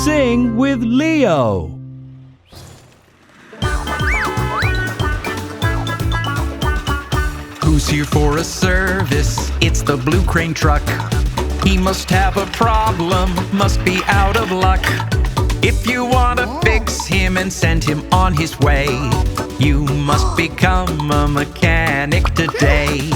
Sing with Leo. Who's here for a service? It's the Blue Crane truck. He must have a problem, must be out of luck. If you want to fix him and send him on his way, you must become a mechanic today.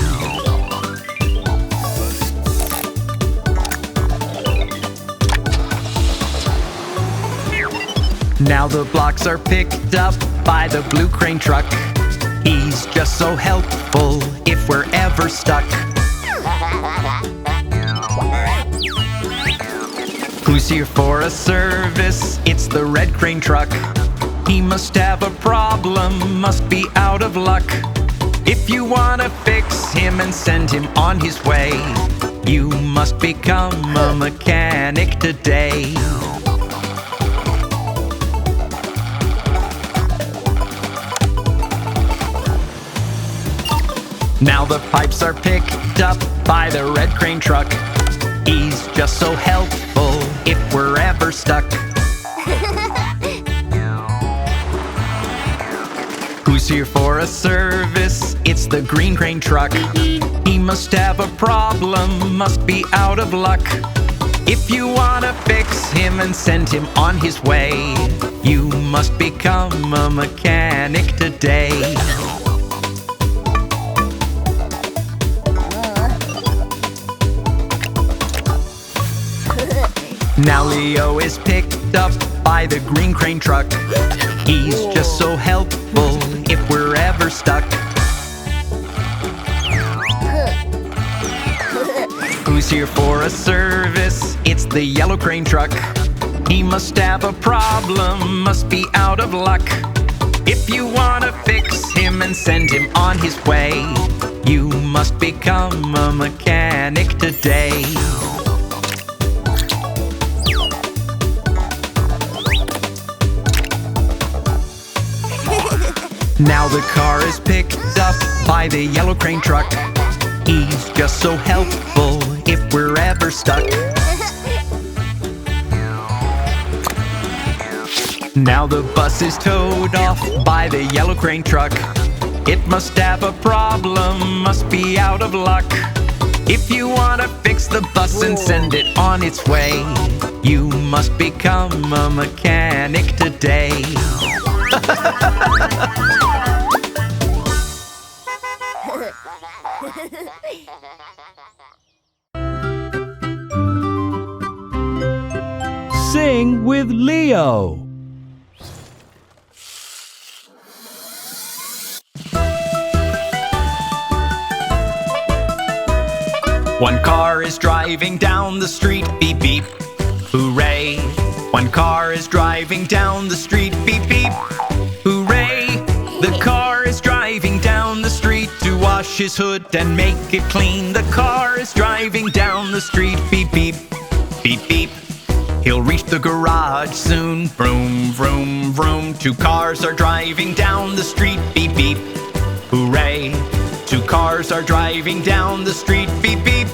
Now the blocks are picked up by the Blue Crane truck. He's just so helpful if we're ever stuck. Who's here for a service? It's the Red Crane truck. He must have a problem, must be out of luck. If you want to fix him and send him on his way, you must become a mechanic today. Now the pipes are picked up by the Red Crane truck. He's just so helpful if we're ever stuck. Who's here for a service? It's the Green Crane truck. He must have a problem, must be out of luck. If you want to fix him and send him on his way, you must become a mechanic today. Now Leo is picked up by the Green Crane truck. He's just so helpful if we're ever stuck. Who's here for a service? It's the Yellow Crane truck. He must have a problem, must be out of luck. If you want to fix him and send him on his way, you must become a mechanic today. Now the car is picked up by the Yellow Crane truck. He's just so helpful if we're ever stuck. Now the bus is towed off by the Yellow Crane truck. It must have a problem, must be out of luck. If you want to fix the bus and send it on its way, you must become a mechanic today. Sing with Leo. One car is driving down the street, beep beep, hooray. One car is driving down the street, beep beep, hooray. The car is driving down the street to wash his hood and make it clean. The car is driving down the street, beep beep, beep beep. He'll reach the garage soon, vroom vroom vroom. Two cars are driving down the street, beep beep, hooray. Two cars are driving down the street, beep beep,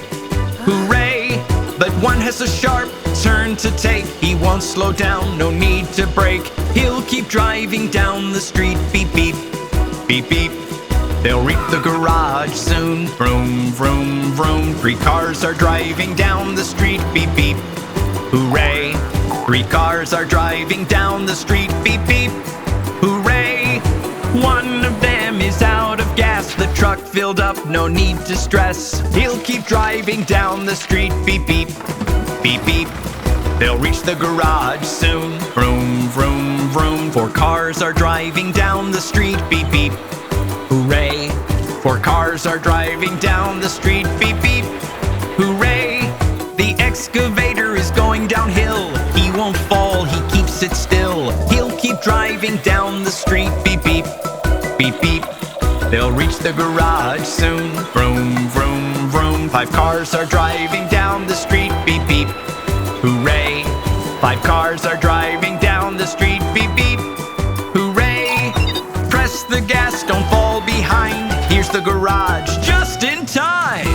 hooray. But one has a sharp turn to take. He won't slow down, no need to brake. He'll keep driving down the street, beep beep, beep beep. They'll reach the garage soon, vroom vroom vroom. Three cars are driving down the street, beep beep, hooray. Three cars are driving down the street, beep beep, hooray. One of them is out of gas. The truck filled up, no need to stress. He'll keep driving down the street, beep beep, beep beep. They'll reach the garage soon, vroom vroom vroom. Four cars are driving down the street, beep beep, hooray. Four cars are driving down the street, beep beep, hooray. The excavator is going downhill. He won't fall, he keeps it still. He'll keep driving down the street, beep beep, beep beep. They'll reach the garage soon, vroom vroom vroom. Five cars are driving down the street, beep beep, hooray. Five cars are driving down the street, beep beep, hooray. Press the gas, don't fall behind. Here's the garage just in time.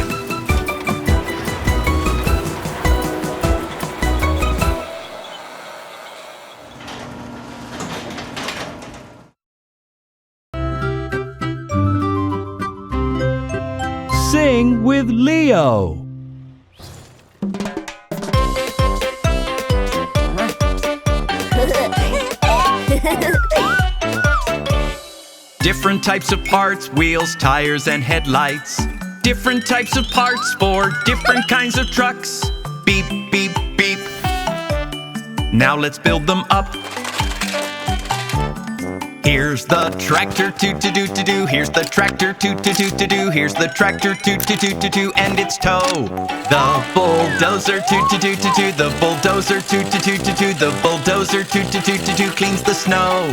with Leo. Different types of parts, wheels, tires, and headlights. Different types of parts for different kinds of trucks. Beep, beep, beep. Now let's build them up. Here's the tractor, toot-a-doot-a-doo. Here's the tractor, toot-a-doot-a-doo. Here's the tractor, toot-a-doot-a-doo, and its toe. The bulldozer, toot-a-doot-a-doo. The bulldozer, toot-a-doot-a-doo. The bulldozer, toot-a-doot-a-doo, cleans the snow.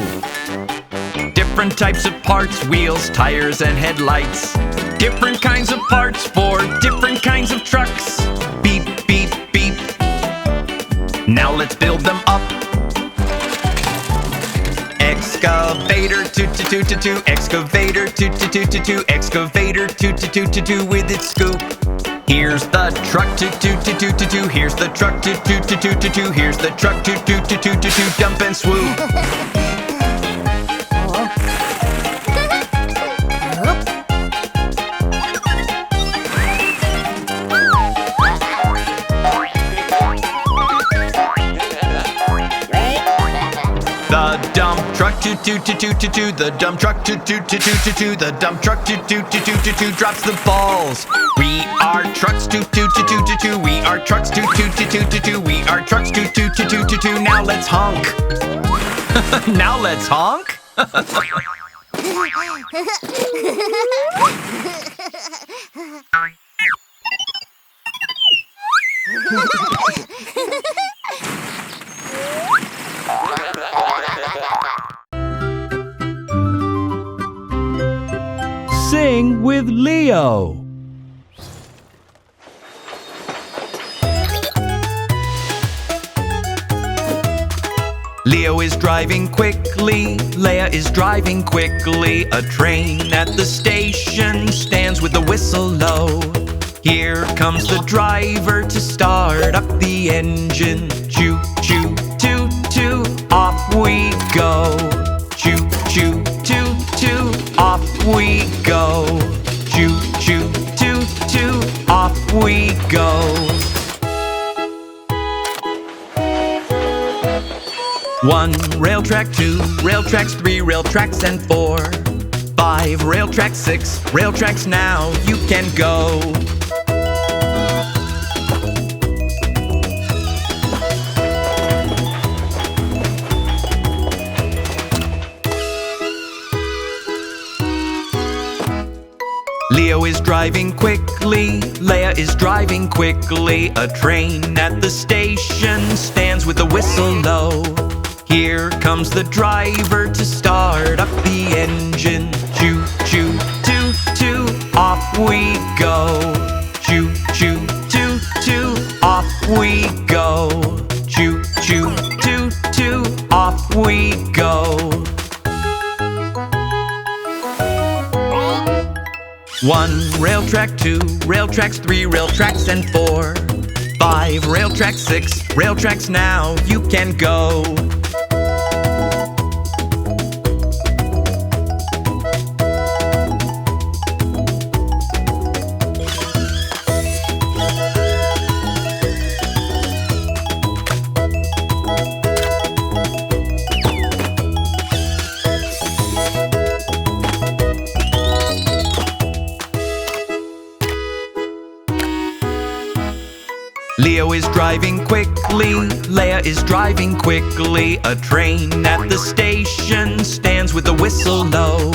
Different types of parts, wheels, tires, and headlights. Different kinds of parts for different kinds of trucks. Beep, beep, beep. Now let's build them up. Excavator, toot-a-toot-a-too. Excavator, toot-a-toot-a-too. Excavator, toot-a-toot-a-too with its scoop. Here's the truck, toot-a-toot-a-too. Here's the truck, toot-a-toot-a-too. Here's the truck, toot-a-toot-a-too. Dump and swoop. The dump truck, toot-toot-a-toot-a-too. The dump truck, toot-toot-a-toot-a-too. The dump truck, toot-toot-a-toot-a-too, drops the balls. We are trucks, toot-toot-a-toot-a-too. We are trucks, toot-toot-a-toot-a-too. We are trucks, toot-toot-a-toot-a-too. Now let's honk. Now let's honk. Sing with Leo. Leo is driving quickly, Leia is driving quickly. A train at the station stands with the whistle low. Here comes the driver to start up the engine. Choo, choo, toot, toot, off we go. Choo, choo, toot, toot, off we go. Choo, choo, toot, toot, off we go. One rail track, two rail tracks, three rail tracks, and four. 5 rail tracks, 6 rail tracks, now you can go. Leo is driving quickly, Leia is driving quickly. A train at the station stands with the whistle low. Here comes the driver to start up the engine. Choo, choo, toot, toot, off we go. Choo, choo, toot, toot, off we go. Choo, choo, toot, toot, off we go. 1 rail track, 2 rail tracks, 3 rail tracks, and 4. 5 rail tracks, 6 rail tracks, now you can go. Leo is driving quickly, Leia is driving quickly. A train at the station stands with the whistle low.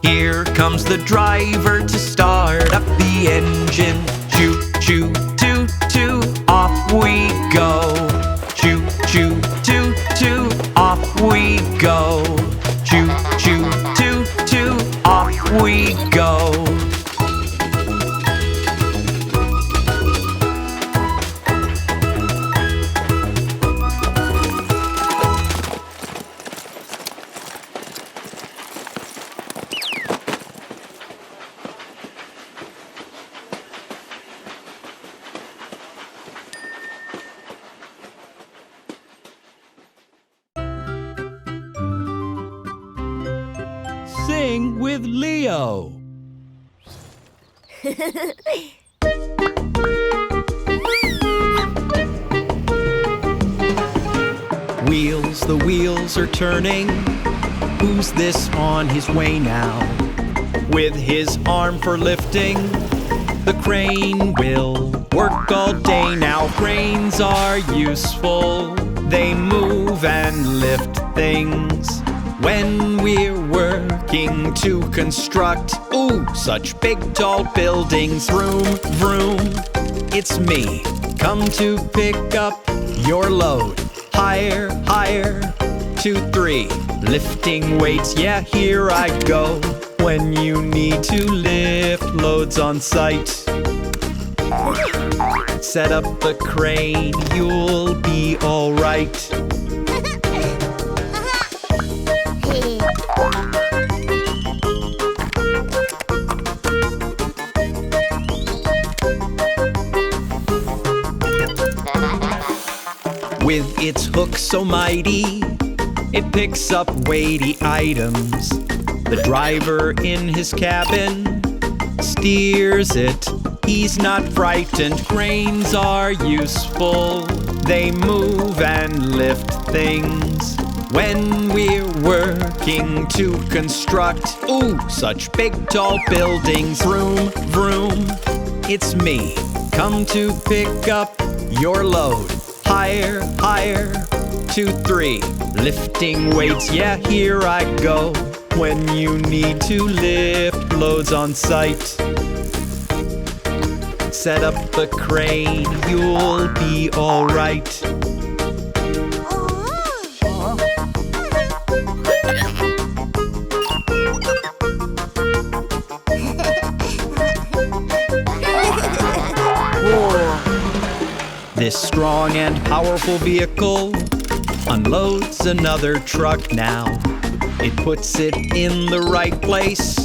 Here comes the driver to start up the engine. Choo, choo, toot, toot, off we go. Choo, choo, toot, toot, off we go. Choo, choo, toot, toot, off we go. Sing with Leo. wheels are turning. Who's this on his way now? With his arm for lifting, the crane will work all day now. Cranes are useful, they move and lift things. When we're working to construct, ooh, such big tall buildings. Vroom, vroom, it's me, come to pick up your load. Higher, higher, 2, 3, lifting weights, yeah, here I go. When you need to lift loads on site, set up the crane, you'll be all right. With its hook so mighty, it picks up weighty items. The driver in his cabin steers it. He's not frightened. Cranes are useful, they move and lift things. When we're working to construct, ooh, such big tall buildings. Vroom, vroom, it's me, come to pick up your load. Higher, higher, 2, 3, lifting weights, yeah, here I go. When you need to lift loads on site, set up the crane, you'll be all right. This strong and powerful vehicle unloads another truck now. It puts it in the right place.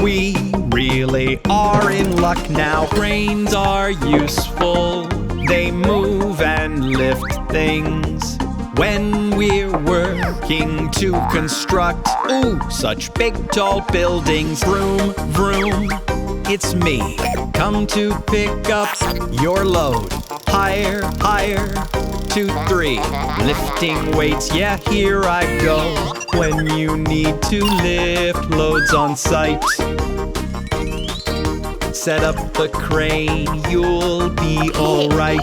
We really are in luck now. Cranes are useful, they move and lift things. When we're working to construct, ooh, such big tall buildings. Vroom, vroom, it's me, come to pick up your load. Higher, higher, 2, 3, lifting weights, yeah, here I go. When you need to lift loads on site, set up the crane, you'll be all right.